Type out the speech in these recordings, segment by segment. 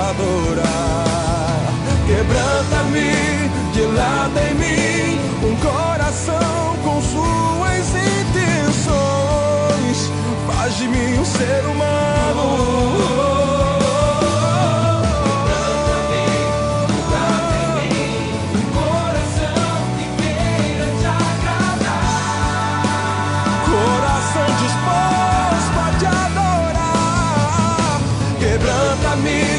adorar. Quebranta-me, dilata em mim um coração com suas intenções. Faz de mim um ser humano.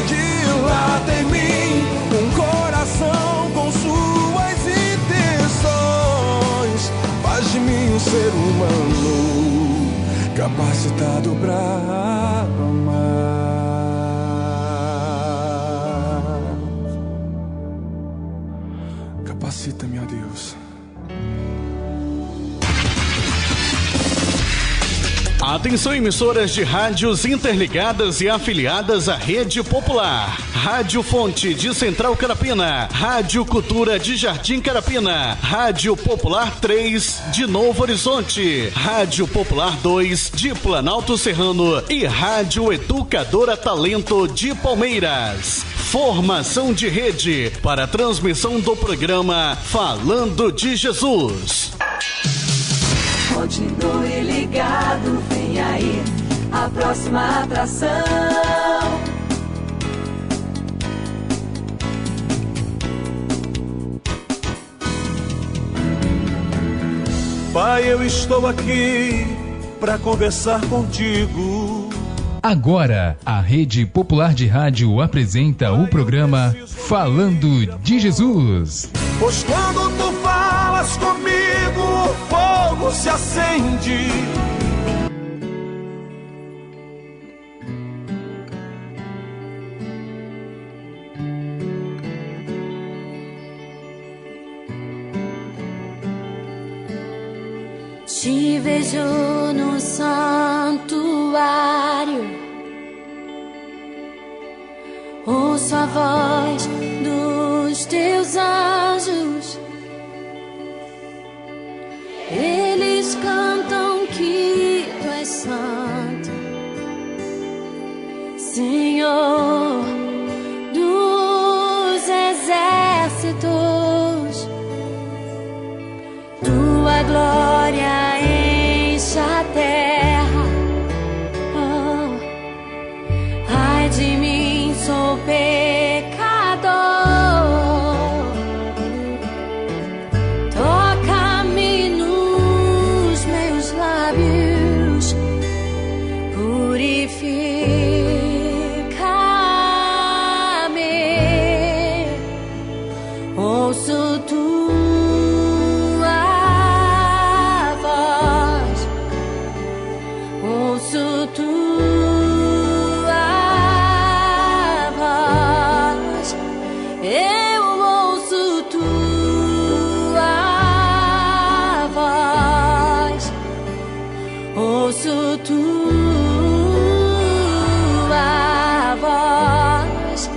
Dilata em mim um coração com suas intenções. Faz de mim um ser humano capacitado pra amar. Capacita-me, ó Deus. Atenção, emissoras de rádios interligadas e afiliadas à Rede Popular. Rádio Fonte de Central Carapina, Rádio Cultura de Jardim Carapina, Rádio Popular 3 de Novo Horizonte, Rádio Popular 2 de Planalto Serrano e Rádio Educadora Talento de Palmeiras. Formação de rede para a transmissão do programa Falando de Jesus. Continue ligado, vem aí a próxima atração. Pai, eu estou aqui para conversar contigo. Agora, a Rede Popular de Rádio apresenta o programa Falando de Jesus. Pois quando tu falas comigo, o fogo se acende. Te vejo no santuário, ouço a voz dos teus anjos. Eles cantam que tu és santo, Senhor dos exércitos. Tua glória enche a terra. Oh, ai de mim, sou pecador. Toca-me nos meus lábios, purifica-me. Ouço tua voz,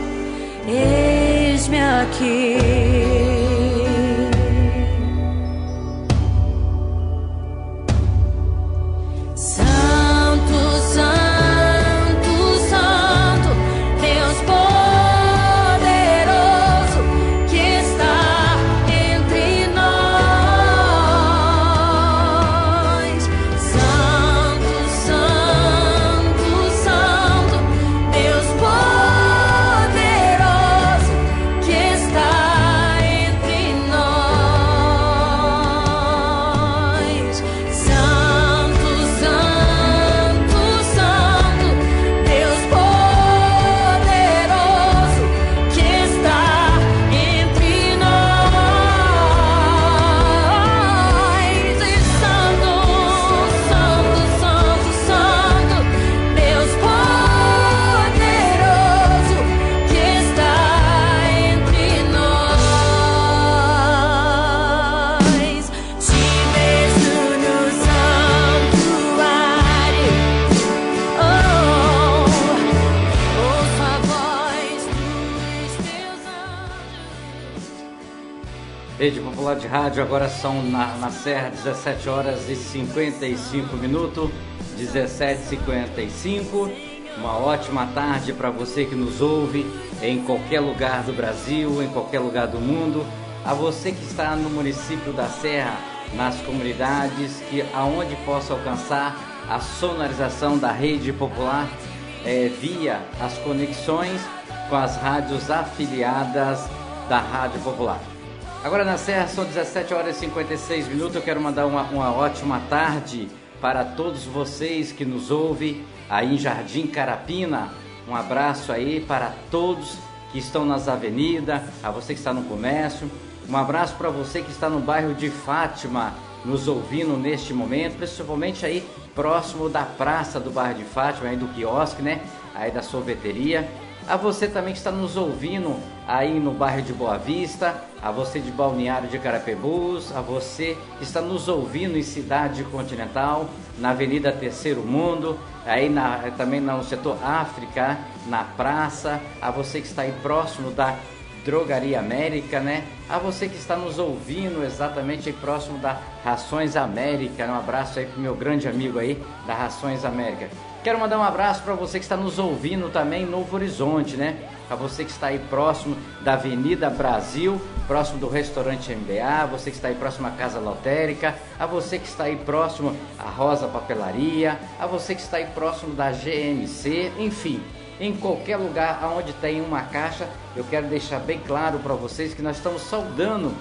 eis-me aqui. Rede Popular de Rádio, agora são na Serra 17 horas e 55 minutos, 17h55. Uma ótima tarde para você que nos ouve em qualquer lugar do Brasil, em qualquer lugar do mundo. A você que está no município da Serra, nas comunidades, que aonde possa alcançar a sonorização da rede popular via as conexões com as rádios afiliadas da Rádio Popular. Agora na Serra são 17 horas e 56 minutos. Eu quero mandar uma ótima tarde para todos vocês que nos ouvem aí em Jardim Carapina. Um abraço aí para todos que estão nas avenidas, a você que está no comércio. Um abraço para você que está no bairro de Fátima, nos ouvindo neste momento, principalmente aí próximo da praça do bairro de Fátima, aí do quiosque, né? Aí da sorveteria. A você também que está nos ouvindo aí no bairro de Boa Vista, a você de Balneário de Carapebus, a você que está nos ouvindo em Cidade Continental, na Avenida Terceiro Mundo, aí também no setor África, na praça, a você que está aí próximo da Drogaria América, né? A você que está nos ouvindo exatamente aí próximo da Rações América, um abraço aí pro meu grande amigo aí da Rações América. Quero mandar um abraço para você que está nos ouvindo também em Novo Horizonte, né? A você que está aí próximo da Avenida Brasil, próximo do restaurante MBA, você que está aí próximo à Casa Lotérica, a você que está aí próximo à Rosa Papelaria, a você que está aí próximo da GMC, enfim, em qualquer lugar onde tem uma caixa, eu quero deixar bem claro para vocês que nós estamos saudando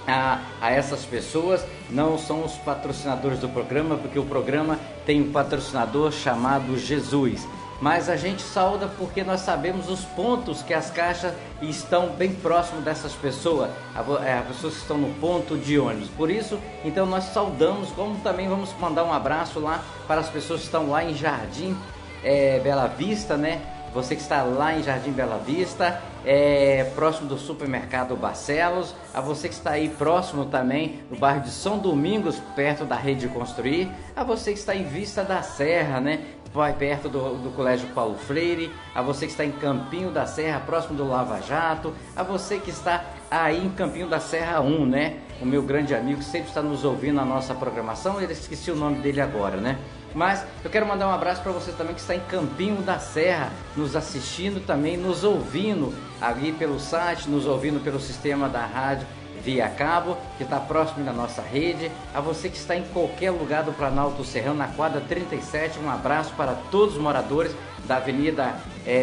a essas pessoas. Não são os patrocinadores do programa, porque o programa tem um patrocinador chamado Jesus, mas a gente saúda porque nós sabemos os pontos que as caixas estão bem próximo dessas pessoas, as pessoas que estão no ponto de ônibus. Por isso, então nós saudamos, como também vamos mandar um abraço lá para as pessoas que estão lá em Jardim Bela Vista, né? Você que está lá em Jardim Bela Vista, próximo do supermercado Barcelos, a você que está aí próximo também no bairro de São Domingos, perto da Rede Construir, a você que está em Vista da Serra, né? Perto do Colégio Paulo Freire, a você que está em Campinho da Serra, próximo do Lava Jato, a você que está aí em Campinho da Serra 1, né? O meu grande amigo que sempre está nos ouvindo na nossa programação, eu esqueci o nome dele agora, né? Mas eu quero mandar um abraço para você também que está em Campinho da Serra, nos assistindo também, nos ouvindo ali pelo site, nos ouvindo pelo sistema da rádio via cabo, que está próximo da nossa rede. A você que está em qualquer lugar do Planalto Serrano, na quadra 37, um abraço para todos os moradores da Avenida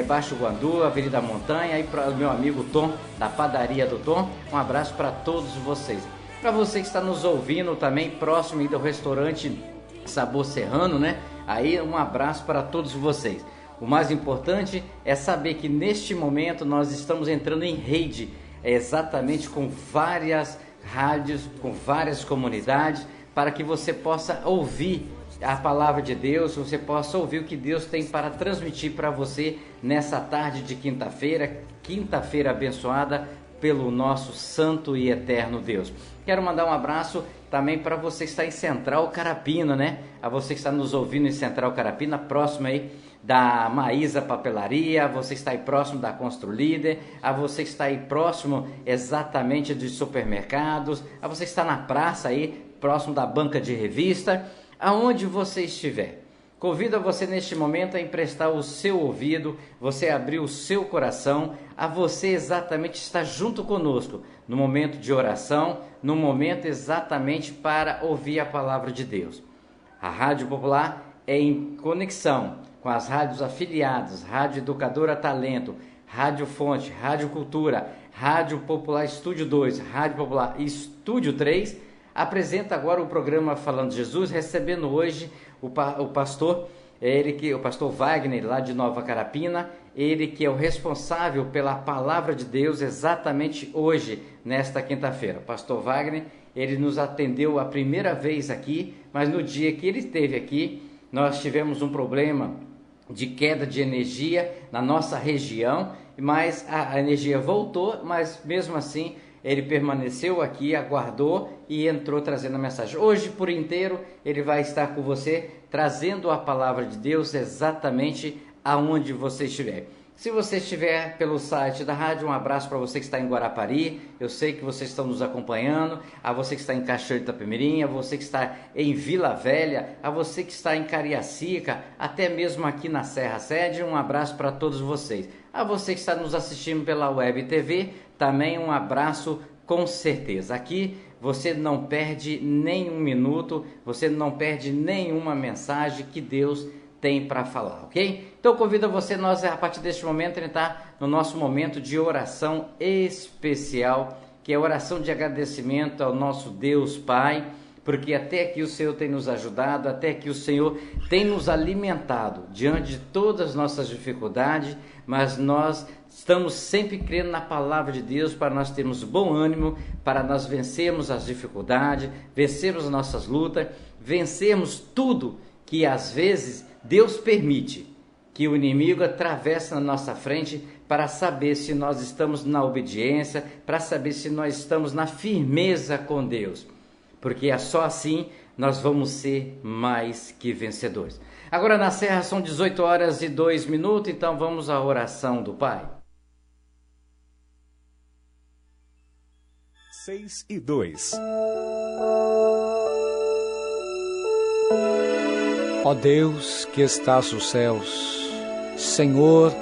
Baixo Guandu, Avenida Montanha, e para o meu amigo Tom, da Padaria do Tom, um abraço para todos vocês. Para você que está nos ouvindo também, próximo aí do restaurante Sabor Serrano, né? Aí um abraço para todos vocês. O mais importante é saber que neste momento nós estamos entrando em rede, exatamente com várias rádios, com várias comunidades, para que você possa ouvir a palavra de Deus, você possa ouvir o que Deus tem para transmitir para você nessa tarde de quinta-feira abençoada pelo nosso santo e eterno Deus. Quero mandar um abraço também para você que está em Central Carapina, né? A você que está nos ouvindo em Central Carapina, próximo aí da Maísa Papelaria, a você que está aí próximo da Construlíder, a você que está aí próximo exatamente de supermercados, a você que está na praça aí, próximo da banca de revista, aonde você estiver. Convido a você neste momento a emprestar o seu ouvido, você abrir o seu coração, a você exatamente estar junto conosco no momento de oração, no momento exatamente para ouvir a palavra de Deus. A Rádio Popular é em conexão com as rádios afiliadas, Rádio Educadora Talento, Rádio Fonte, Rádio Cultura, Rádio Popular Estúdio 2, Rádio Popular Estúdio 3, apresenta agora o programa Falando de Jesus, recebendo hoje o pastor, o pastor Wagner, lá de Nova Carapina, ele que é o responsável pela palavra de Deus exatamente hoje, nesta quinta-feira. O pastor Wagner, ele nos atendeu a primeira vez aqui, mas no dia que ele esteve aqui, nós tivemos um problema de queda de energia na nossa região, mas a energia voltou, mas mesmo assim ele permaneceu aqui, aguardou e entrou trazendo a mensagem. Hoje, por inteiro, ele vai estar com você, trazendo a palavra de Deus exatamente aonde você estiver. Se você estiver pelo site da rádio, um abraço para você que está em Guarapari. Eu sei que vocês estão nos acompanhando. A você que está em Cachoeira de Itapemirim, a você que está em Vila Velha, a você que está em Cariacica, até mesmo aqui na Serra Sede, um abraço para todos vocês. A você que está nos assistindo pela Web TV, também um abraço com certeza. Aqui você não perde nenhum minuto, você não perde nenhuma mensagem que Deus tem para falar, ok? Então convido você, nós a partir deste momento entrar no nosso momento de oração especial, que é a oração de agradecimento ao nosso Deus Pai, porque até aqui o Senhor tem nos ajudado, até aqui o Senhor tem nos alimentado diante de todas as nossas dificuldades, mas nós estamos sempre crendo na palavra de Deus para nós termos bom ânimo, para nós vencermos as dificuldades, vencermos as nossas lutas, vencermos tudo que às vezes Deus permite que o inimigo atravesse na nossa frente para saber se nós estamos na obediência, para saber se nós estamos na firmeza com Deus. Porque é só assim nós vamos ser mais que vencedores. Agora na Serra são 18h02, então vamos à oração do Pai. 6:02. Ó Deus que estás nos céus, Senhor,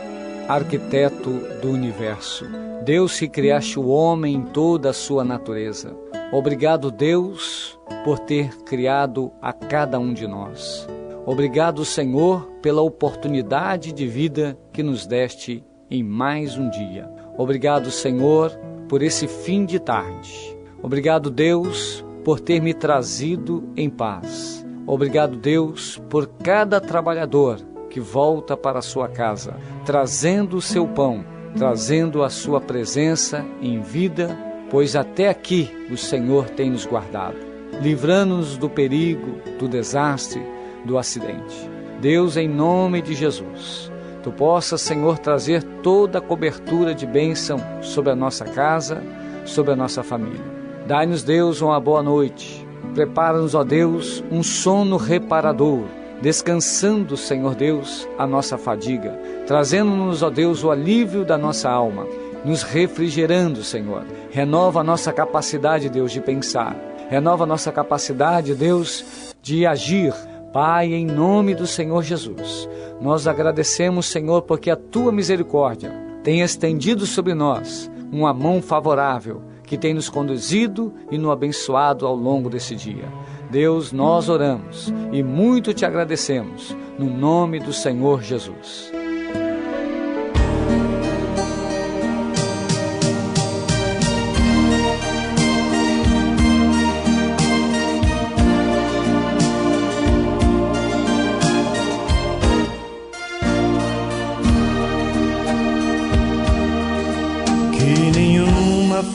arquiteto do universo, Deus que criaste o homem em toda a sua natureza, obrigado, Deus, por ter criado a cada um de nós. Obrigado, Senhor, pela oportunidade de vida que nos deste em mais um dia. Obrigado, Senhor, por esse fim de tarde. Obrigado, Deus, por ter me trazido em paz. Obrigado, Deus, por cada trabalhador que volta para a sua casa, trazendo o seu pão, trazendo a sua presença em vida, pois até aqui o Senhor tem nos guardado, livrando-nos do perigo, do desastre, do acidente. Deus, em nome de Jesus, Tu possas, Senhor, trazer toda a cobertura de bênção sobre a nossa casa, sobre a nossa família. Dai-nos, Deus, uma boa noite. Prepara-nos, ó Deus, um sono reparador, descansando, Senhor Deus, a nossa fadiga, trazendo-nos, ó Deus, o alívio da nossa alma, nos refrigerando, Senhor. Renova a nossa capacidade, Deus, de pensar, renova a nossa capacidade, Deus, de agir. Pai, em nome do Senhor Jesus, nós agradecemos, Senhor, porque a Tua misericórdia tem estendido sobre nós uma mão favorável, que tem nos conduzido e nos abençoado ao longo desse dia. Deus, nós oramos e muito Te agradecemos, no nome do Senhor Jesus.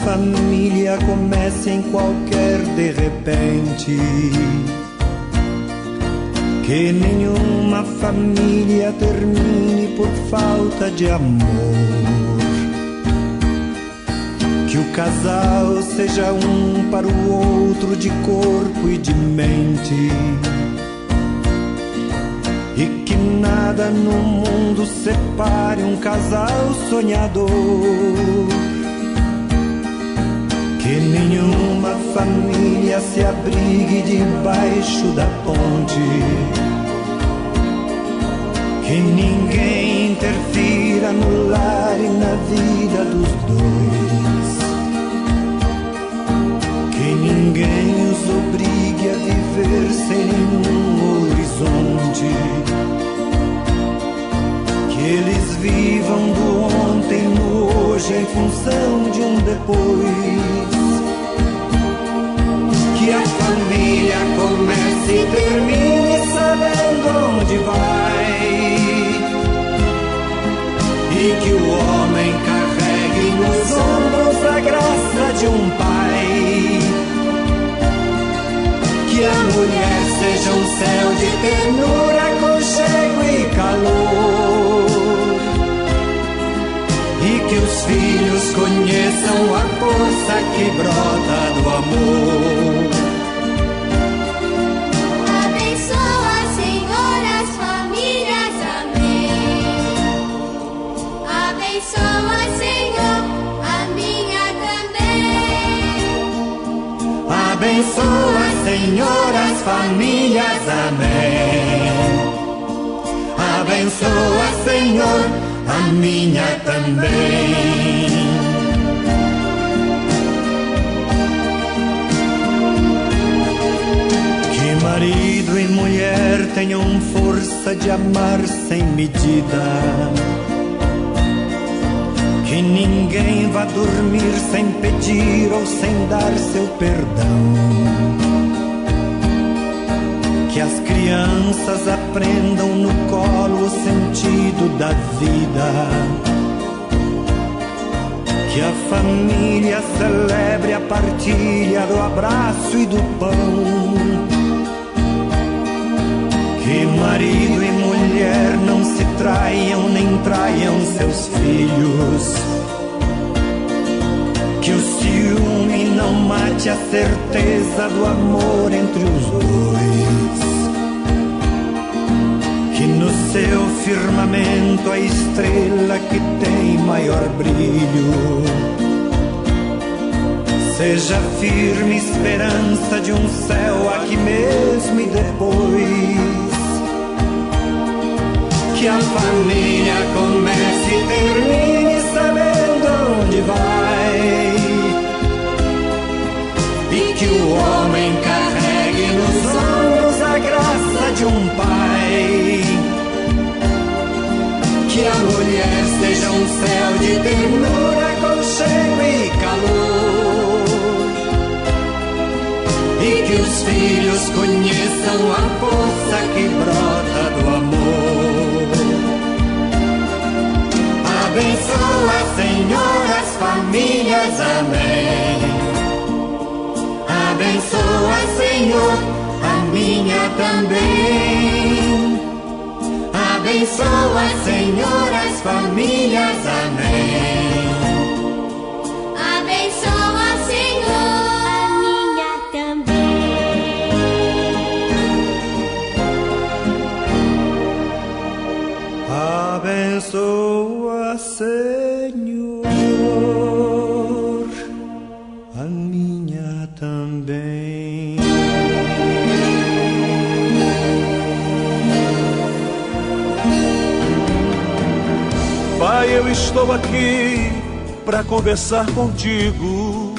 Família comece em qualquer de repente, que nenhuma família termine por falta de amor, que o casal seja um para o outro de corpo e de mente, e que nada no mundo separe um casal sonhador. Que nenhuma família se abrigue debaixo da ponte, que ninguém interfira no lar e na vida dos dois, que ninguém os obrigue a viver sem nenhum horizonte, que eles vivam do ontem no hoje em função de um depois. Que a família comece e termine sabendo onde vai, e que o homem carregue nos ombros a graça de um pai, que a mulher seja um céu de ternura, aconchego e calor, e que os filhos conheçam a força que brota do amor. Abençoa, Senhor, as famílias, amém. Abençoa, Senhor, a minha também. Abençoa, Senhor, as famílias, amém. Abençoa, Senhor, a minha também. Que marido e mulher tenham força de amar sem medida. Que ninguém vá dormir sem pedir ou sem dar seu perdão. Que as crianças aprendam no colo o sentido da vida. Que a família celebre a partilha do abraço e do pão. Que marido e mulher não se traiam nem traiam seus filhos. Que o ciúme não mate a certeza do amor entre os dois. Que no seu firmamento a estrela que tem maior brilho seja firme esperança de um céu aqui mesmo e depois. Que a família comece e termine sabendo onde vai. E que o homem carregue nos ombros a graça de um pai. Que a mulher seja um céu de ternura, aconchego e calor. E que os filhos conheçam a força que brota do amor. Abençoa, Senhor, as famílias, amém. Abençoa, Senhor, a minha também. Abençoa, Senhor, as famílias, amém. Abençoa, Senhor, a minha também. Abençoa, Senhor, a minha também. Pai, eu estou aqui para conversar contigo.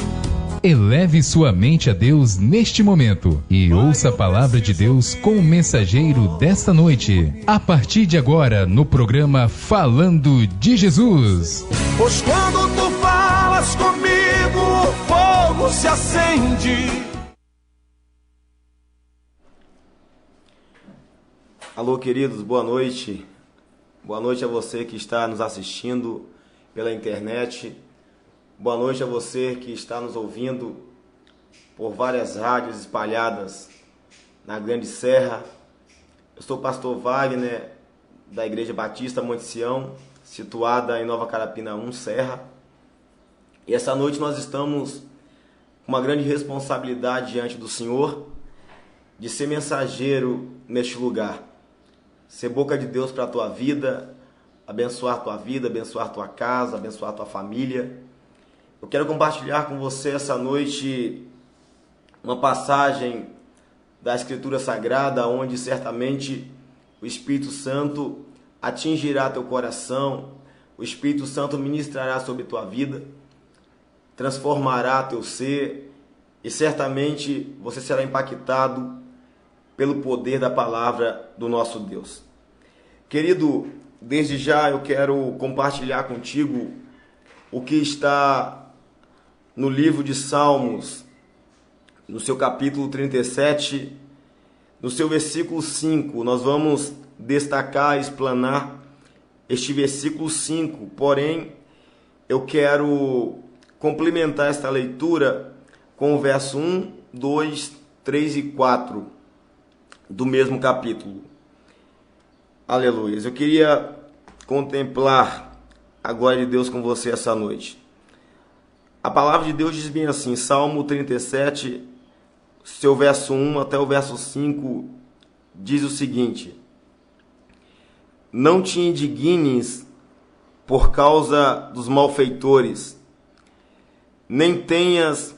Eleve sua mente a Deus neste momento e ouça a palavra de Deus com o mensageiro desta noite. A partir de agora, no programa Falando de Jesus. Pois quando tu falas comigo, o fogo se acende. Alô, queridos, boa noite. Boa noite a você que está nos assistindo pela internet. Boa noite a você que está nos ouvindo por várias rádios espalhadas na Grande Serra. Eu sou o pastor Wagner, da Igreja Batista Monte Sião, situada em Nova Carapina 1, Serra. E essa noite nós estamos com uma grande responsabilidade diante do Senhor de ser mensageiro neste lugar. Ser boca de Deus para a tua vida, abençoar tua vida, abençoar tua casa, abençoar tua família. Eu quero compartilhar com você essa noite uma passagem da Escritura Sagrada, onde certamente o Espírito Santo atingirá teu coração, o Espírito Santo ministrará sobre tua vida, transformará teu ser e certamente você será impactado pelo poder da palavra do nosso Deus. Querido, desde já eu quero compartilhar contigo o que está no livro de Salmos, no seu capítulo 37, no seu versículo 5. Nós vamos destacar e explanar este versículo 5, porém eu quero complementar esta leitura com o verso 1, 2, 3 e 4 do mesmo capítulo. Aleluia. Eu queria contemplar a glória de Deus com você essa noite. A palavra de Deus diz bem assim, Salmo 37, seu verso 1 até o verso 5, diz o seguinte: Não te indignes por causa dos malfeitores, nem tenhas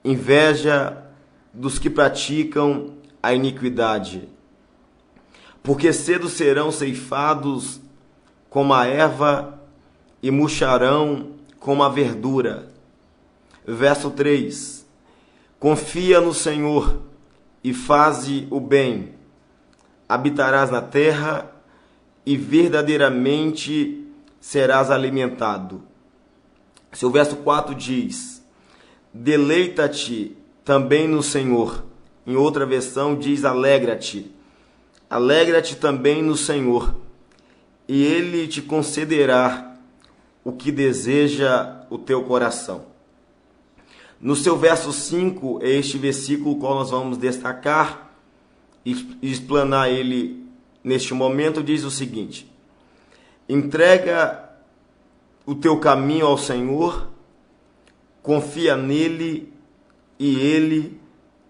inveja dos que praticam a iniquidade, porque cedo serão ceifados como a erva e murcharão como a verdura. Verso 3: confia no Senhor e faze o bem, habitarás na terra e verdadeiramente serás alimentado. Seu verso 4 diz: deleita-te também no Senhor. Em outra versão diz: alegra-te. Alegra-te também no Senhor, e Ele te concederá o que deseja o teu coração. No seu verso 5, é este versículo qual nós vamos destacar e explanar ele neste momento. Diz o seguinte: entrega o teu caminho ao Senhor, confia nele e ele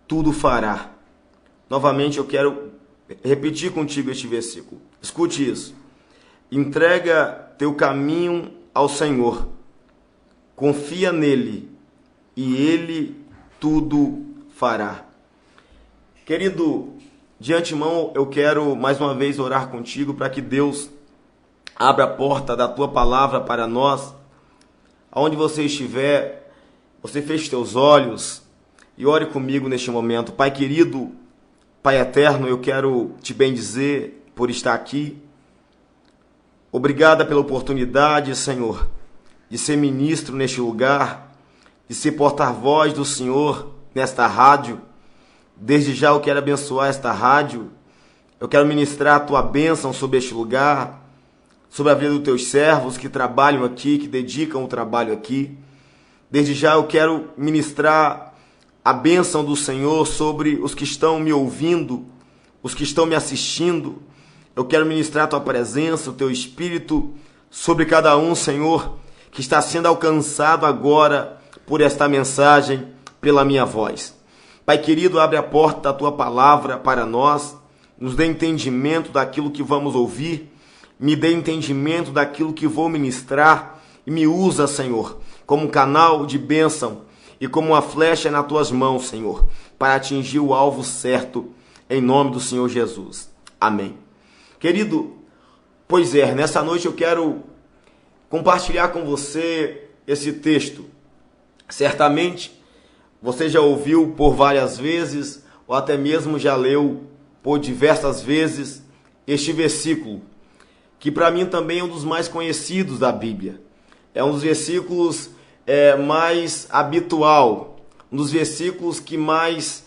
tudo fará. Novamente eu quero repetir contigo este versículo. Escute isso. Entrega teu caminho ao Senhor, confia nele e ele tudo fará. Querido, de antemão eu quero mais uma vez orar contigo para que Deus abra a porta da tua palavra para nós. Aonde você estiver, você feche teus olhos e ore comigo neste momento. Pai querido, Pai eterno, eu quero te bendizer por estar aqui. Obrigada pela oportunidade, Senhor, de ser ministro neste lugar, de ser porta-voz do Senhor nesta rádio. Desde já eu quero abençoar esta rádio. Eu quero ministrar a tua bênção sobre este lugar, sobre a vida dos teus servos que trabalham aqui, que dedicam o trabalho aqui. Desde já eu quero ministrar a bênção do Senhor sobre os que estão me ouvindo, os que estão me assistindo. Eu quero ministrar a tua presença, o teu Espírito sobre cada um, Senhor, que está sendo alcançado agora por esta mensagem, pela minha voz. Pai querido, abre a porta da tua palavra para nós, nos dê entendimento daquilo que vamos ouvir, me dê entendimento daquilo que vou ministrar e me usa, Senhor, como um canal de bênção e como uma flecha nas tuas mãos, Senhor, para atingir o alvo certo, em nome do Senhor Jesus. Amém. Querido, pois é, nessa noite eu quero compartilhar com você esse texto. Certamente você já ouviu por várias vezes, ou até mesmo já leu por diversas vezes este versículo, que para mim também é um dos mais conhecidos da Bíblia. É um dos versículos mais habitual, um dos versículos que mais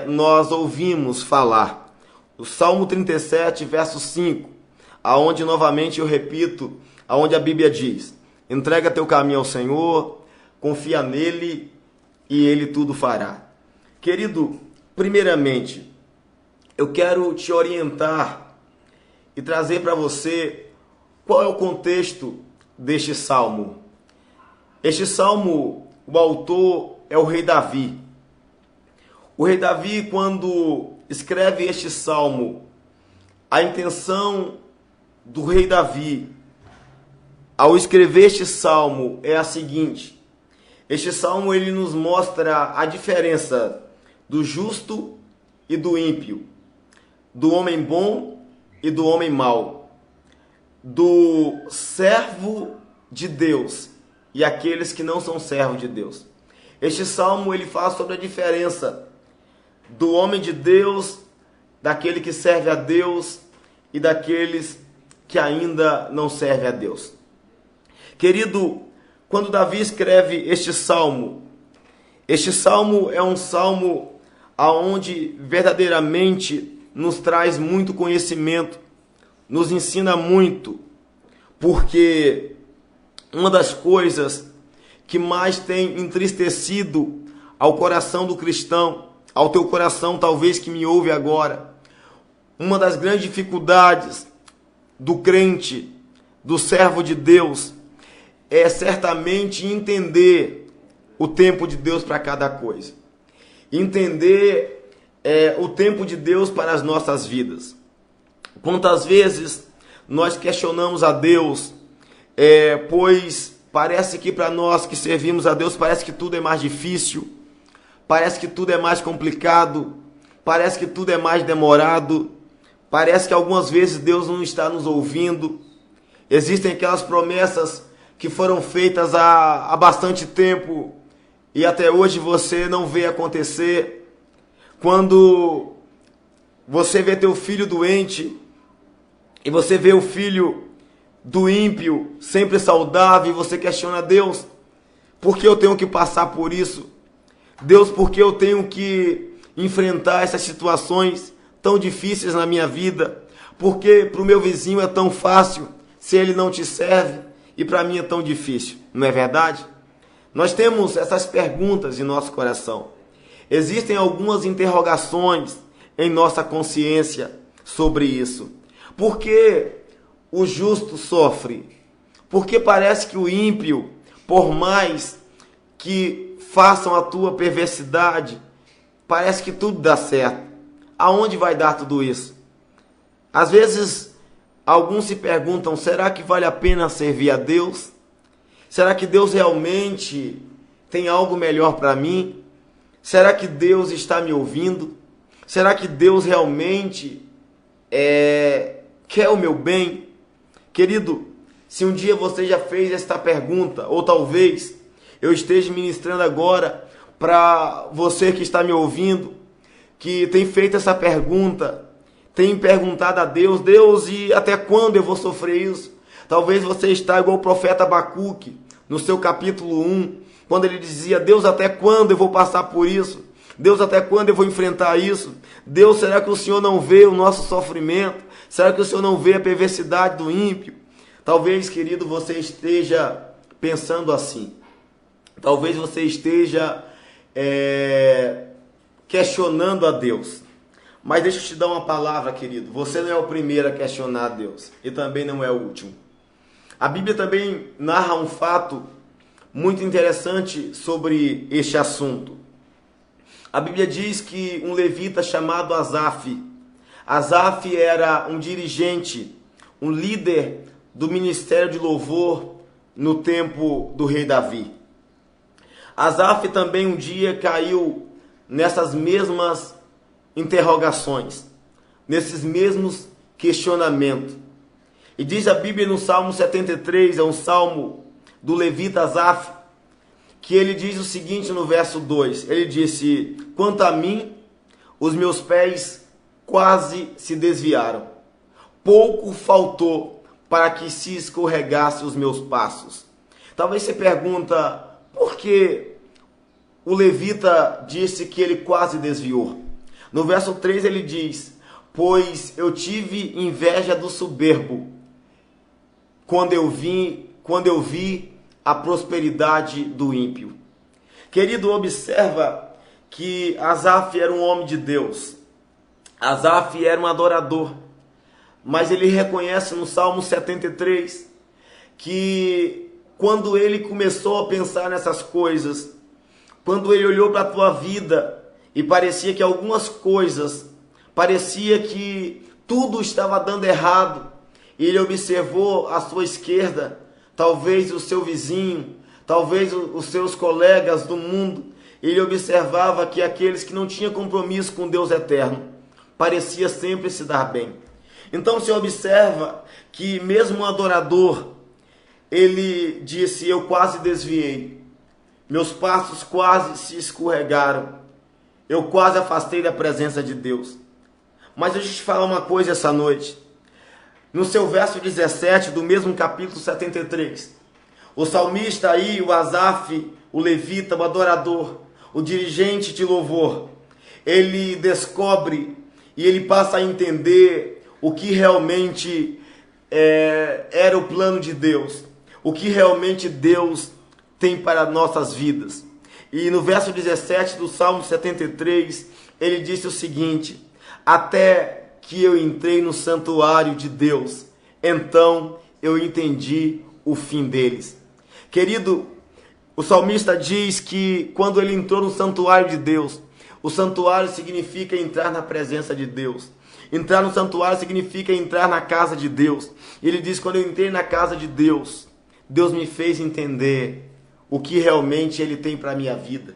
nós ouvimos falar. O Salmo 37, verso 5, aonde novamente eu repito, aonde a Bíblia diz: entrega teu caminho ao Senhor, confia nele e ele tudo fará. Querido, primeiramente, eu quero te orientar e trazer para você qual é o contexto deste salmo. Este salmo, o autor é o rei Davi. O rei Davi, quando escreve este salmo, a intenção do rei Davi, ao escrever este salmo, é a seguinte: este salmo ele nos mostra a diferença do justo e do ímpio, do homem bom e do homem mau, do servo de Deus e aqueles que não são servos de Deus. Este salmo ele fala sobre a diferença do homem de Deus, daquele que serve a Deus e daqueles que ainda não servem a Deus. Querido, quando Davi escreve este salmo é um salmo aonde verdadeiramente nos traz muito conhecimento, nos ensina muito, porque uma das coisas que mais tem entristecido ao coração do cristão, ao teu coração talvez que me ouve agora, uma das grandes dificuldades do crente, do servo de Deus, é certamente entender o tempo de Deus para cada coisa. Entender o tempo de Deus para as nossas vidas. Quantas vezes nós questionamos a Deus pois parece que para nós que servimos a Deus, parece que tudo é mais difícil, parece que tudo é mais complicado, parece que tudo é mais demorado, parece que algumas vezes Deus não está nos ouvindo. Existem aquelas promessas que foram feitas há bastante tempo e até hoje você não vê acontecer. Quando você vê teu filho doente e você vê o filho do ímpio sempre saudável e você questiona: Deus, por que eu tenho que passar por isso? Deus, por que eu tenho que enfrentar essas situações tão difíceis na minha vida? Por que para o meu vizinho é tão fácil se ele não te serve e para mim é tão difícil? Não é verdade? Nós temos essas perguntas em nosso coração. Existem algumas interrogações em nossa consciência sobre isso. Por que o justo sofre? Porque parece que o ímpio, por mais que façam a tua perversidade, parece que tudo dá certo. Aonde vai dar tudo isso? Às vezes, alguns se perguntam: será que vale a pena servir a Deus? Será que Deus realmente tem algo melhor para mim? Será que Deus está me ouvindo? Será que Deus realmente quer o meu bem? Querido, se um dia você já fez esta pergunta, ou talvez eu esteja ministrando agora para você que está me ouvindo, que tem feito essa pergunta, tem perguntado a Deus: Deus, e até quando eu vou sofrer isso? Talvez você está igual o profeta Abacuque, no seu capítulo 1, quando ele dizia: Deus, até quando eu vou passar por isso? Deus, até quando eu vou enfrentar isso? Deus, será que o Senhor não vê o nosso sofrimento? Será que o Senhor não vê a perversidade do ímpio? Talvez, querido, você esteja pensando assim. Talvez você esteja questionando a Deus. Mas deixa eu te dar uma palavra, querido. Você não é o primeiro a questionar a Deus. E também não é o último. A Bíblia também narra um fato muito interessante sobre este assunto. A Bíblia diz que um levita chamado Asaf era um dirigente, um líder do ministério de louvor no tempo do rei Davi. Asaf também um dia caiu nessas mesmas interrogações, nesses mesmos questionamentos. E diz a Bíblia no Salmo 73, é um salmo do levita Asaf, que ele diz o seguinte no verso 2, ele disse: quanto a mim, os meus pés quase se desviaram, pouco faltou para que se escorregasse os meus passos. Talvez você pergunta: por que o levita disse que ele quase desviou? No verso 3 ele diz: pois eu tive inveja do soberbo, quando eu vi a prosperidade do ímpio. Querido, observa que Asaf era um homem de Deus. Asaf era um adorador. Mas ele reconhece no Salmo 73 que quando ele começou a pensar nessas coisas, quando ele olhou para a tua vida e parecia que algumas coisas, parecia que tudo estava dando errado, e ele observou à sua esquerda, talvez o seu vizinho, talvez os seus colegas do mundo, ele observava que aqueles que não tinham compromisso com Deus eterno, parecia sempre se dar bem. Então se observa que mesmo um adorador, ele disse: eu quase desviei, meus passos quase se escorregaram, eu quase afastei da presença de Deus. Mas deixa eu te falar uma coisa essa noite. No seu verso 17 do mesmo capítulo 73, o salmista aí, o Asaf, o levita, o adorador, o dirigente de louvor, ele descobre e ele passa a entender o que realmente era o plano de Deus, o que realmente Deus tem para nossas vidas. E no verso 17 do Salmo 73, ele disse o seguinte: até que eu entrei no santuário de Deus, então eu entendi o fim deles. Querido, o salmista diz que quando ele entrou no santuário de Deus, o santuário significa entrar na presença de Deus. Entrar no santuário significa entrar na casa de Deus. Ele diz: quando eu entrei na casa de Deus, Deus me fez entender o que realmente Ele tem para a minha vida,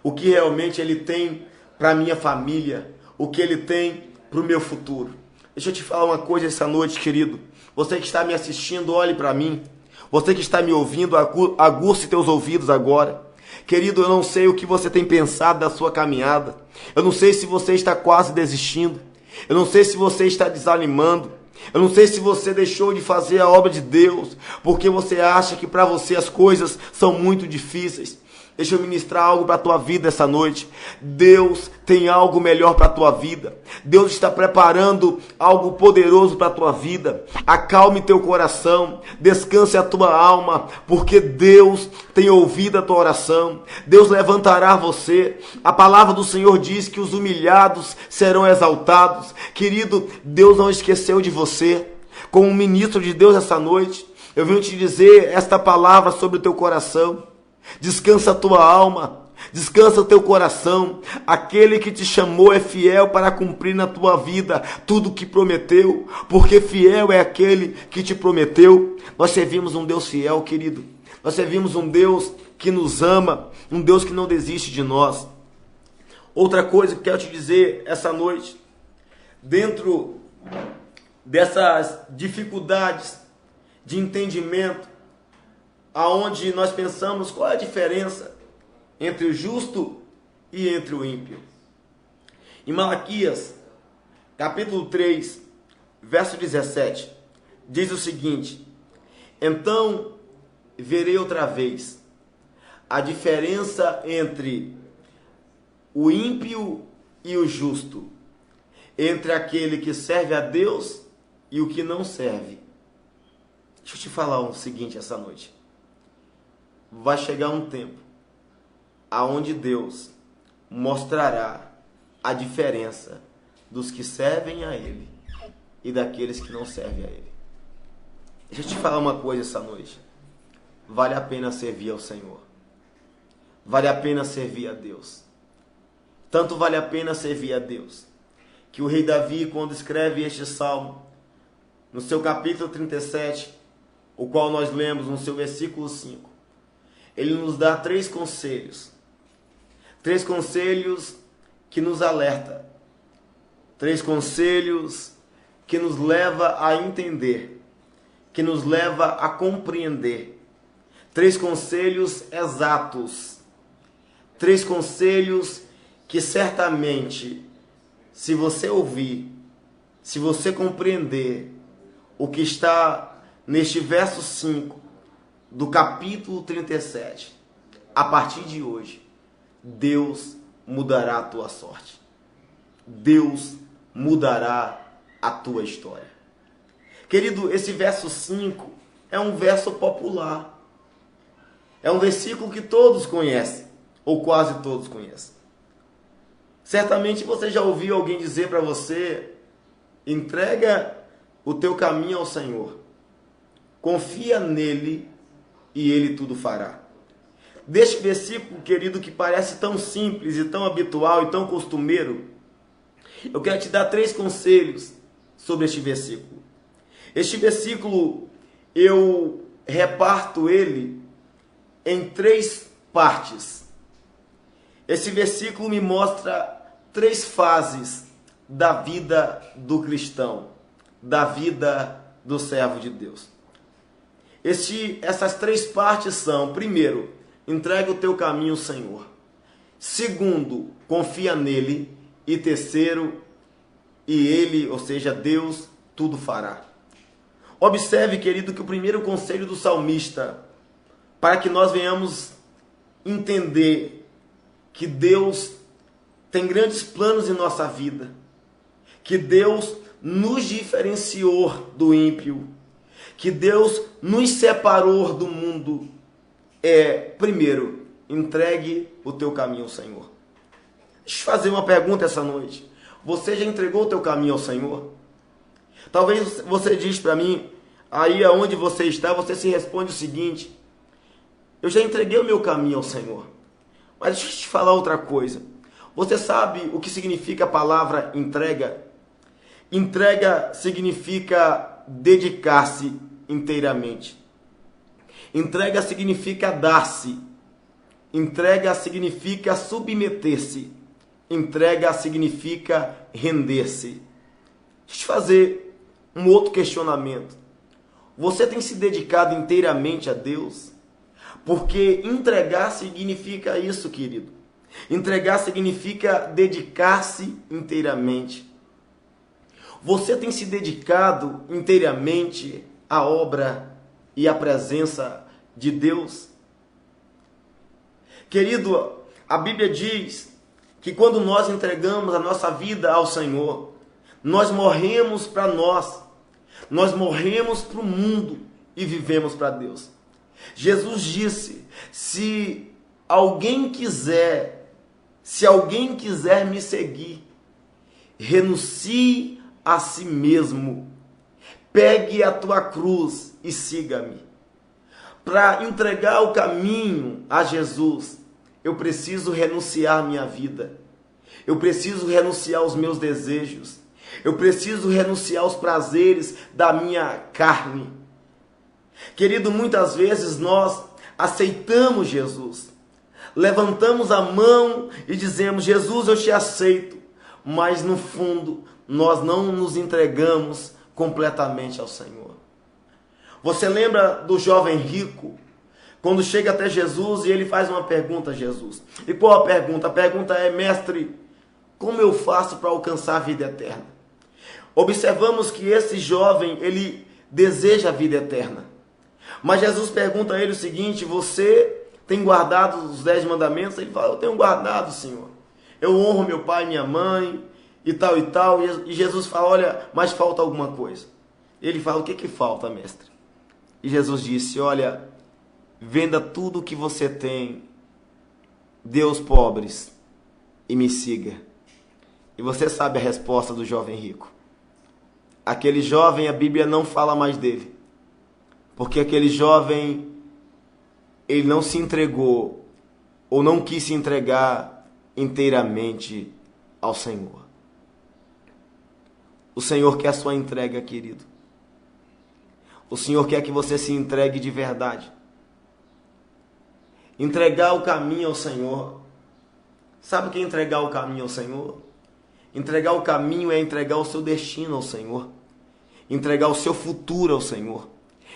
o que realmente Ele tem para a minha família, o que Ele tem para o meu futuro. Deixa eu te falar uma coisa essa noite, querido. Você que está me assistindo, olhe para mim. Você que está me ouvindo, aguce teus ouvidos agora. Querido, eu não sei o que você tem pensado da sua caminhada. Eu não sei se você está quase desistindo. Eu não sei se você está desanimando. Eu não sei se você deixou de fazer a obra de Deus porque você acha que para você as coisas são muito difíceis. Deixa eu ministrar algo para a tua vida essa noite. Deus tem algo melhor para a tua vida. Deus está preparando algo poderoso para a tua vida. Acalme teu coração, descanse a tua alma, porque Deus tem ouvido a tua oração. Deus levantará você. A palavra do Senhor diz que os humilhados serão exaltados. Querido, Deus não esqueceu de você. Como ministro de Deus essa noite, eu venho te dizer esta palavra sobre o teu coração. Descansa a tua alma, descansa o teu coração. Aquele que te chamou é fiel para cumprir na tua vida tudo o que prometeu, porque fiel é aquele que te prometeu. Nós servimos um Deus fiel, querido. Nós servimos um Deus que nos ama, um Deus que não desiste de nós. Outra coisa que eu quero te dizer essa noite, dentro dessas dificuldades de entendimento, aonde nós pensamos qual é a diferença entre o justo e entre o ímpio. Em Malaquias, capítulo 3, verso 17, diz o seguinte: então verei outra vez a diferença entre o ímpio e o justo, entre aquele que serve a Deus e o que não serve. Deixa eu te falar o seguinte essa noite. Vai chegar um tempo aonde Deus mostrará a diferença dos que servem a Ele e daqueles que não servem a Ele. Deixa eu te falar uma coisa essa noite. Vale a pena servir ao Senhor. Vale a pena servir a Deus. Tanto vale a pena servir a Deus, que o rei Davi, quando escreve este salmo, no seu capítulo 37, o qual nós lemos no seu versículo 5, ele nos dá 3 conselhos. 3 conselhos que nos alerta. 3 conselhos que nos leva a entender. Que nos leva a compreender. 3 conselhos exatos. 3 conselhos que certamente, se você ouvir, se você compreender o que está neste verso 5, do capítulo 37, a partir de hoje, Deus mudará a tua sorte. Deus mudará a tua história. Querido, esse verso 5 é um verso popular. É um versículo que todos conhecem, ou quase todos conhecem. Certamente você já ouviu alguém dizer para você: entrega o teu caminho ao Senhor. Confia nele e Ele tudo fará. Deste versículo, querido, que parece tão simples e tão habitual e tão costumeiro, eu quero te dar 3 conselhos sobre este versículo. Este versículo, eu reparto ele em 3 partes. Esse versículo me mostra 3 fases da vida do cristão, da vida do servo de Deus. Essas 3 partes são: primeiro, entrega o teu caminho ao Senhor. Segundo, confia nele. E terceiro, e ele, ou seja, Deus, tudo fará. Observe, querido, que o primeiro conselho do salmista, para que nós venhamos entender que Deus tem grandes planos em nossa vida, que Deus nos diferenciou do ímpio, que Deus nos separou do mundo, primeiro, entregue o teu caminho ao Senhor. Deixa eu fazer uma pergunta essa noite. Você já entregou o teu caminho ao Senhor? Talvez você diz para mim, aí aonde você está, você se responde o seguinte: eu já entreguei o meu caminho ao Senhor. Mas deixa eu te falar outra coisa. Você sabe o que significa a palavra entrega? Entrega significa dedicar-se inteiramente. Entrega significa dar-se. Entrega significa submeter-se. Entrega significa render-se. Deixa eu te fazer um outro questionamento. Você tem se dedicado inteiramente a Deus? Porque entregar significa isso, querido. Entregar significa dedicar-se inteiramente. Você tem se dedicado inteiramente à obra e à presença de Deus? Querido, a Bíblia diz que quando nós entregamos a nossa vida ao Senhor, nós morremos para nós morremos para o mundo e vivemos para Deus. Jesus disse, se alguém quiser me seguir, renuncie a si mesmo, pegue a tua cruz e siga-me. Para entregar o caminho a Jesus, eu preciso renunciar minha vida. Eu preciso renunciar os meus desejos. Eu preciso renunciar os prazeres da minha carne. Querido, muitas vezes nós aceitamos Jesus. Levantamos a mão e dizemos, Jesus, eu te aceito. Mas no fundo, nós não nos entregamos completamente ao Senhor. Você lembra do jovem rico? Quando chega até Jesus e ele faz uma pergunta a Jesus. E qual a pergunta? A pergunta é, mestre, como eu faço para alcançar a vida eterna? Observamos que esse jovem, ele deseja a vida eterna. Mas Jesus pergunta a ele o seguinte, você tem guardado os 10 mandamentos? Ele fala, eu tenho guardado, Senhor. Eu honro meu pai e minha mãe e tal e tal. E Jesus fala, olha, mas falta alguma coisa. Ele fala, o que falta, mestre? E Jesus disse, olha, venda tudo o que você tem, dê aos pobres e me siga. E você sabe a resposta do jovem rico. Aquele jovem, a Bíblia não fala mais dele. Porque aquele jovem, ele não se entregou, ou não quis se entregar inteiramente ao Senhor. O Senhor quer a sua entrega, querido. O Senhor quer que você se entregue de verdade. Entregar o caminho ao Senhor. Sabe o que é entregar o caminho ao Senhor? Entregar o caminho é entregar o seu destino ao Senhor. Entregar o seu futuro ao Senhor.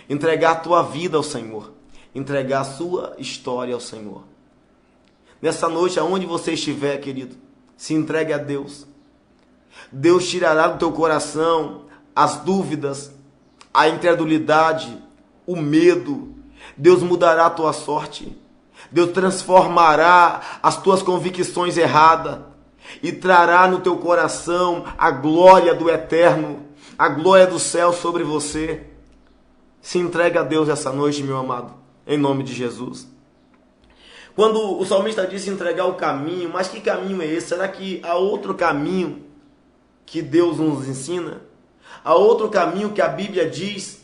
Entregar a tua vida ao Senhor. Entregar a sua história ao Senhor. Nessa noite, aonde você estiver, querido, se entregue a Deus. Deus tirará do teu coração as dúvidas, a incredulidade, o medo. Deus mudará a tua sorte. Deus transformará as tuas convicções erradas e trará no teu coração a glória do eterno, a glória do céu sobre você. Se entregue a Deus essa noite, meu amado, em nome de Jesus. Quando o salmista disse entregar o caminho, mas que caminho é esse? Será que há outro caminho que Deus nos ensina? Há outro caminho que a Bíblia diz?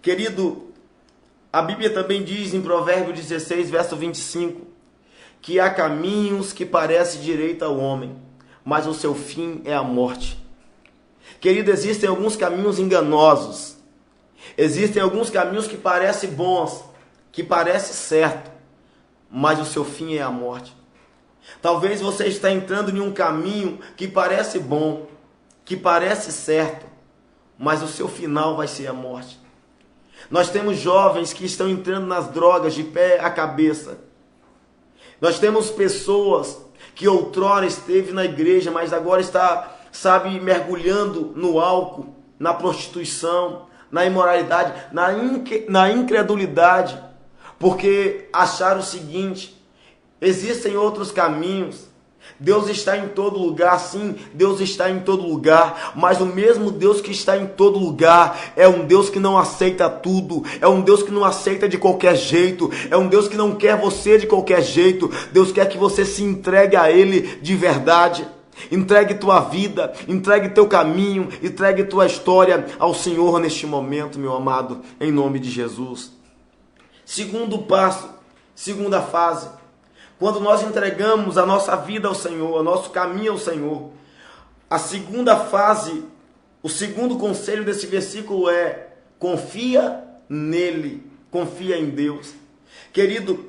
Querido, a Bíblia também diz em Provérbios 16, verso 25, que há caminhos que parecem direito ao homem, mas o seu fim é a morte. Querido, existem alguns caminhos enganosos. Existem alguns caminhos que parecem bons, que parecem certo, mas o seu fim é a morte. Talvez você está entrando em um caminho que parece bom, que parece certo, mas o seu final vai ser a morte. Nós temos jovens que estão entrando nas drogas de pé à cabeça. Nós temos pessoas que outrora esteve na igreja, mas agora está, mergulhando no álcool, na prostituição, na imoralidade, na incredulidade, porque acharam o seguinte, existem outros caminhos. Deus está em todo lugar, sim, Deus está em todo lugar, mas o mesmo Deus que está em todo lugar é um Deus que não aceita tudo, é um Deus que não aceita de qualquer jeito, é um Deus que não quer você de qualquer jeito. Deus quer que você se entregue a Ele de verdade. Entregue tua vida, entregue teu caminho, entregue tua história ao Senhor neste momento, meu amado, em nome de Jesus. Segundo passo, segunda fase, quando nós entregamos a nossa vida ao Senhor, o nosso caminho ao Senhor, a segunda fase, o segundo conselho desse versículo é: confia nele confia em Deus. Querido,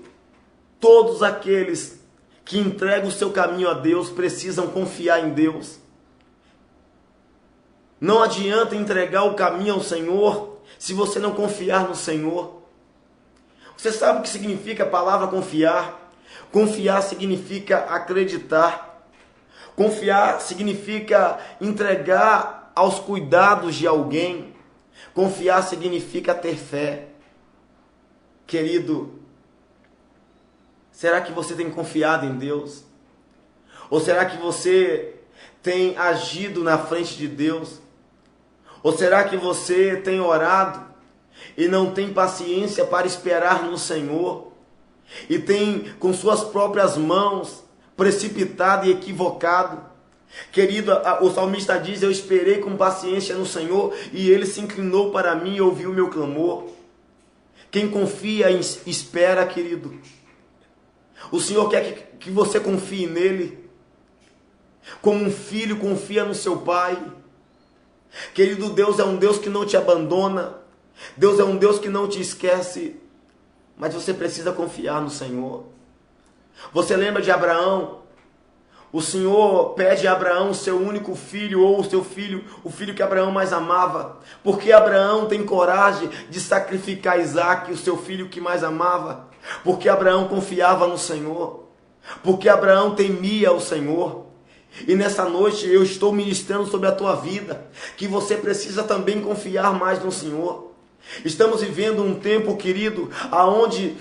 todos aqueles que entregam o seu caminho a Deus precisam confiar em Deus. Não adianta entregar o caminho ao Senhor se você não confiar no Senhor. Você sabe o que significa a palavra confiar? Confiar significa acreditar. Confiar significa entregar aos cuidados de alguém. Confiar significa ter fé. Querido, será que você tem confiado em Deus? Ou será que você tem agido na frente de Deus? Ou será que você tem orado e não tem paciência para esperar no Senhor? E tem com suas próprias mãos precipitado e equivocado? Querido, o salmista diz: eu esperei com paciência no Senhor e Ele se inclinou para mim e ouviu o meu clamor. Quem confia espera, querido. O Senhor quer que você confie nele, como um filho confia no seu pai. Querido, Deus é um Deus que não te abandona. Deus é um Deus que não te esquece. Mas você precisa confiar no Senhor. Você lembra de Abraão? O Senhor pede a Abraão o seu único filho, ou o seu filho, o filho que Abraão mais amava. Porque Abraão tem coragem de sacrificar Isaque, o seu filho que mais amava. Porque Abraão confiava no Senhor. Porque Abraão temia o Senhor. E nessa noite eu estou ministrando sobre a tua vida, que você precisa também confiar mais no Senhor. Estamos vivendo um tempo, querido, aonde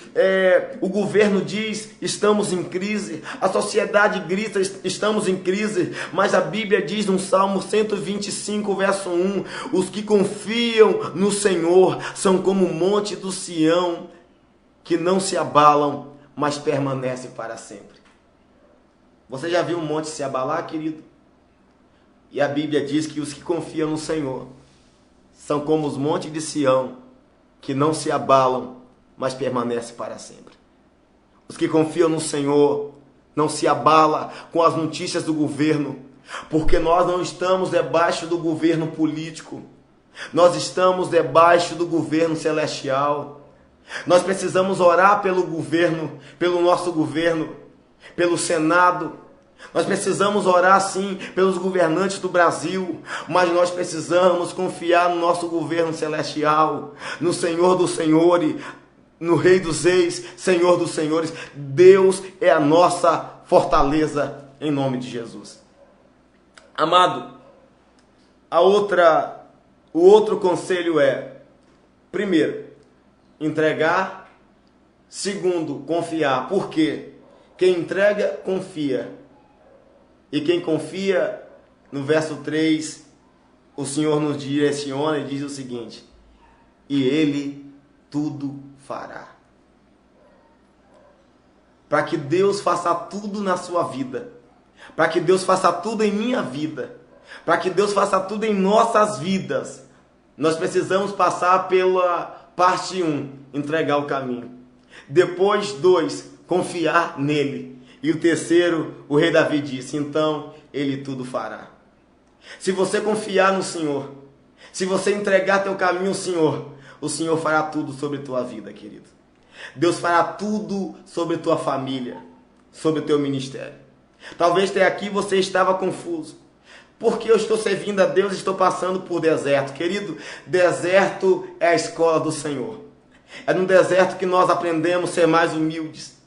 o governo diz: estamos em crise, a sociedade grita: estamos em crise, mas a Bíblia diz no Salmo 125, verso 1: os que confiam no Senhor são como o monte do Sião, que não se abalam, mas permanecem para sempre. Você já viu um monte se abalar, querido? E a Bíblia diz que os que confiam no Senhor são como os montes de Sião, que não se abalam, mas permanecem para sempre. Os que confiam no Senhor não se abalam com as notícias do governo, porque nós não estamos debaixo do governo político. Nós estamos debaixo do governo celestial. Nós precisamos orar pelo governo, pelo nosso governo, pelo Senado. Nós precisamos orar sim pelos governantes do Brasil, mas nós precisamos confiar no nosso governo celestial, no Senhor dos Senhores, no Rei dos Reis, Senhor dos Senhores. Deus é a nossa fortaleza, em nome de Jesus. Amado, o outro conselho é: primeiro, entregar. Segundo, confiar. Por quê? Quem entrega, confia. E quem confia, no verso 3, o Senhor nos direciona e diz o seguinte: e Ele tudo fará. Para que Deus faça tudo na sua vida, para que Deus faça tudo em minha vida, para que Deus faça tudo em nossas vidas, nós precisamos passar pela parte 1, entregar o caminho. Depois, 2, confiar nele. E o terceiro, o rei Davi disse: então ele tudo fará. Se você confiar no Senhor, se você entregar teu caminho ao Senhor, o Senhor fará tudo sobre tua vida, querido. Deus fará tudo sobre tua família, sobre o teu ministério. Talvez até aqui você estava confuso. Por que eu estou servindo a Deus e estou passando por deserto? Querido, deserto é a escola do Senhor. É no deserto que nós aprendemos a ser mais humildes.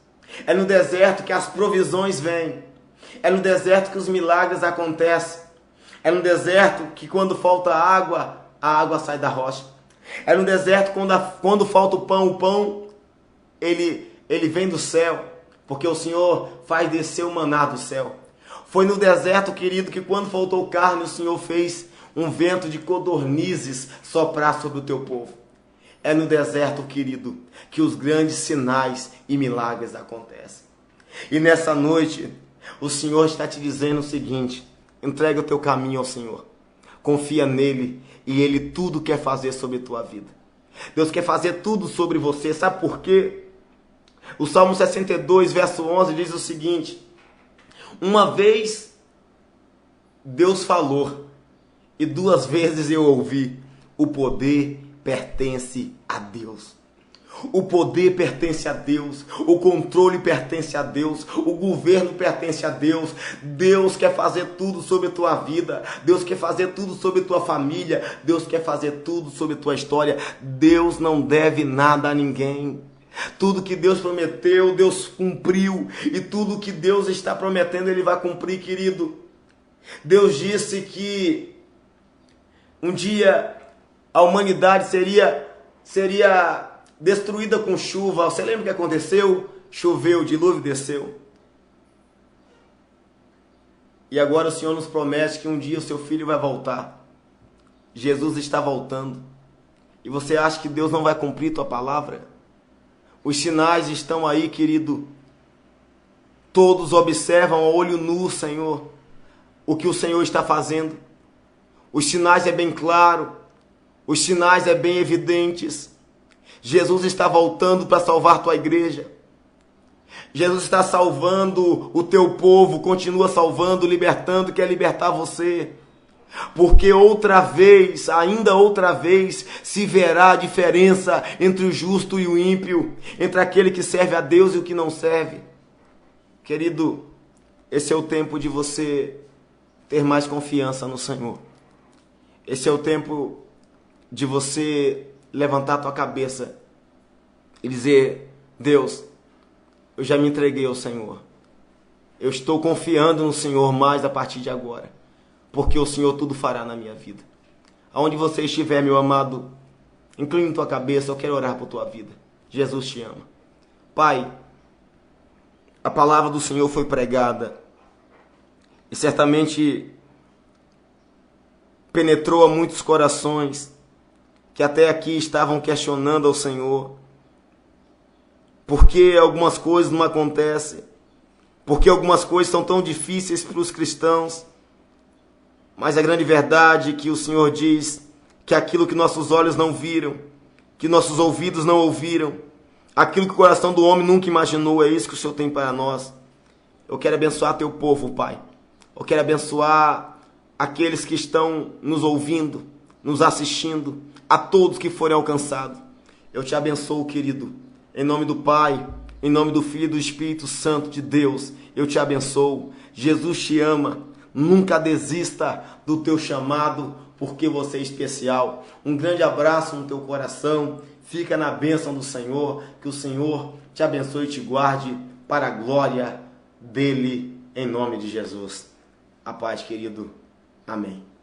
É no deserto que as provisões vêm. É no deserto que os milagres acontecem. É no deserto que quando falta água, a água sai da rocha. É no deserto quando falta o pão ele vem do céu. Porque o Senhor faz descer o maná do céu. Foi no deserto, querido, que quando faltou carne, o Senhor fez um vento de codornizes soprar sobre o teu povo. É no deserto, querido, que os grandes sinais e milagres acontecem. E nessa noite, o Senhor está te dizendo o seguinte: entrega o teu caminho ao Senhor. Confia nele e Ele tudo quer fazer sobre a tua vida. Deus quer fazer tudo sobre você. Sabe por quê? O Salmo 62, verso 11 diz o seguinte: uma vez Deus falou e 2 vezes eu ouvi, o poder pertence a Deus. O poder pertence a Deus, o controle pertence a Deus, o governo pertence a Deus. Deus quer fazer tudo sobre a tua vida, Deus quer fazer tudo sobre a tua família, Deus quer fazer tudo sobre a tua história. Deus não deve nada a ninguém. Tudo que Deus prometeu, Deus cumpriu, e tudo que Deus está prometendo, Ele vai cumprir, querido. Deus disse que um dia a humanidade seria destruída com chuva. Você lembra o que aconteceu? Choveu, o dilúvio desceu. E agora o Senhor nos promete que um dia o seu filho vai voltar. Jesus está voltando. E você acha que Deus não vai cumprir tua palavra? Os sinais estão aí, querido. Todos observam a olho nu, Senhor, o que o Senhor está fazendo. Os sinais é bem claro. Os sinais é bem evidentes. Jesus está voltando para salvar tua igreja. Jesus está salvando o teu povo, continua salvando, libertando, quer libertar você. Porque outra vez, ainda outra vez, se verá a diferença entre o justo e o ímpio, entre aquele que serve a Deus e o que não serve. Querido, esse é o tempo de você ter mais confiança no Senhor. Esse é o tempo de você levantar a tua cabeça e dizer: Deus, eu já me entreguei ao Senhor. Eu estou confiando no Senhor mais a partir de agora, porque o Senhor tudo fará na minha vida. Aonde você estiver, meu amado, incline tua cabeça, eu quero orar por tua vida. Jesus te ama. Pai, a palavra do Senhor foi pregada e certamente penetrou a muitos corações que até aqui estavam questionando ao Senhor. Por que algumas coisas não acontecem? Por que algumas coisas são tão difíceis para os cristãos? Mas a grande verdade é que o Senhor diz que aquilo que nossos olhos não viram, que nossos ouvidos não ouviram, aquilo que o coração do homem nunca imaginou, é isso que o Senhor tem para nós. Eu quero abençoar teu povo, Pai. Eu quero abençoar aqueles que estão nos ouvindo, nos assistindo, a todos que forem alcançados. Eu te abençoo, querido, em nome do Pai, em nome do Filho e do Espírito Santo de Deus. Eu te abençoo. Jesus te ama. Nunca desista do teu chamado, porque você é especial. Um grande abraço no teu coração. Fica na bênção do Senhor. Que o Senhor te abençoe e te guarde para a glória dele, em nome de Jesus. A paz, querido. Amém.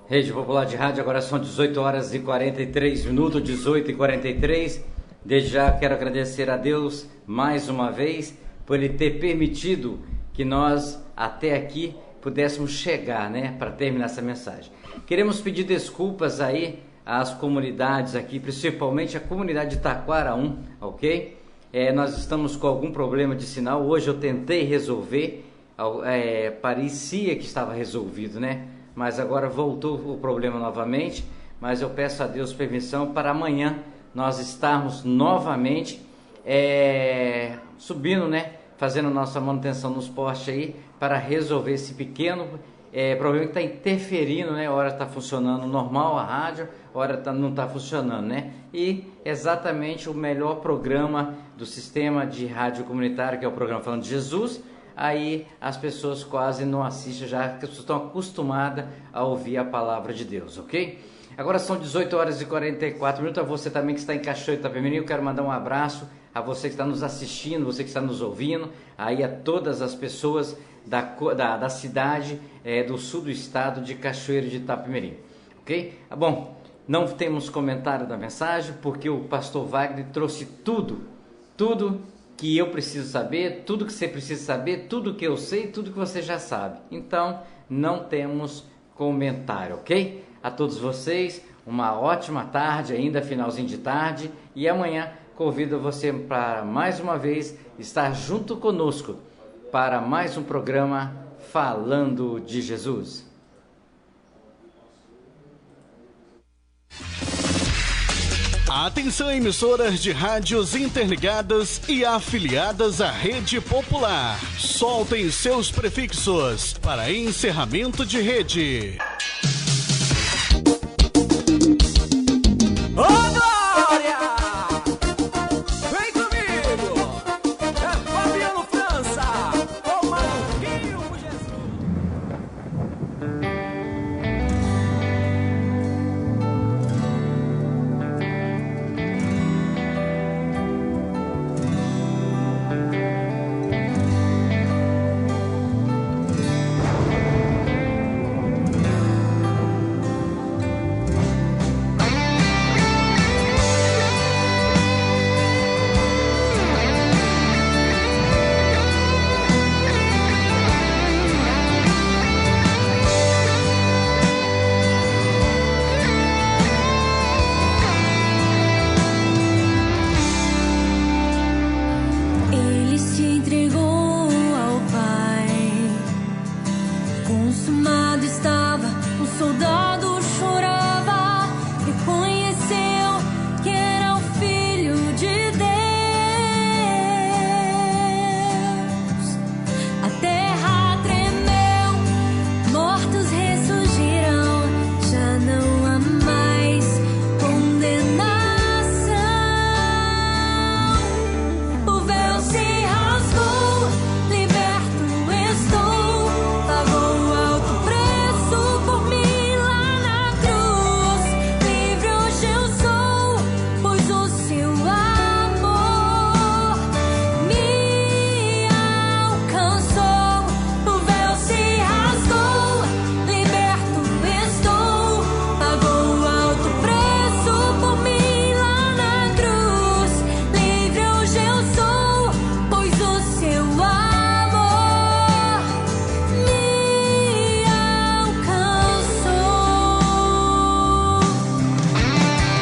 Rede Popular de Rádio, agora são 18 horas e 43 minutos, 18 e 43. Desde já quero agradecer a Deus mais uma vez por Ele ter permitido que nós até aqui pudéssemos chegar, né, para terminar essa mensagem. Queremos pedir desculpas aí às comunidades aqui, principalmente a comunidade de Taquaraum, ok? Nós estamos com algum problema de sinal. Hoje eu tentei resolver, parecia que estava resolvido, né? Mas agora voltou o problema novamente, mas eu peço a Deus permissão para amanhã nós estarmos novamente subindo, né? Fazendo nossa manutenção nos postes aí, para resolver esse pequeno problema que está interferindo, né? Hora está funcionando normal a rádio, hora não está funcionando, né? E exatamente o melhor programa do sistema de rádio comunitário, que é o programa Falando de Jesus, aí as pessoas quase não assistem, já que estão acostumadas a ouvir a palavra de Deus, ok? Agora são 18 horas e 44 minutos, a você também que está em Cachoeiro de Itapemirim, eu quero mandar um abraço a você que está nos assistindo, você que está nos ouvindo, aí a todas as pessoas da cidade do sul do estado de Cachoeiro de Itapemirim, ok? Bom, não temos comentário da mensagem, porque o pastor Wagner trouxe tudo que eu preciso saber, tudo que você precisa saber, tudo que eu sei, tudo que você já sabe. Então, não temos comentário, ok? A todos vocês, uma ótima tarde, ainda finalzinho de tarde, e amanhã convido você para mais uma vez estar junto conosco para mais um programa Falando de Jesus. Atenção, emissoras de rádios interligadas e afiliadas à Rede Popular. Soltem seus prefixos para encerramento de rede.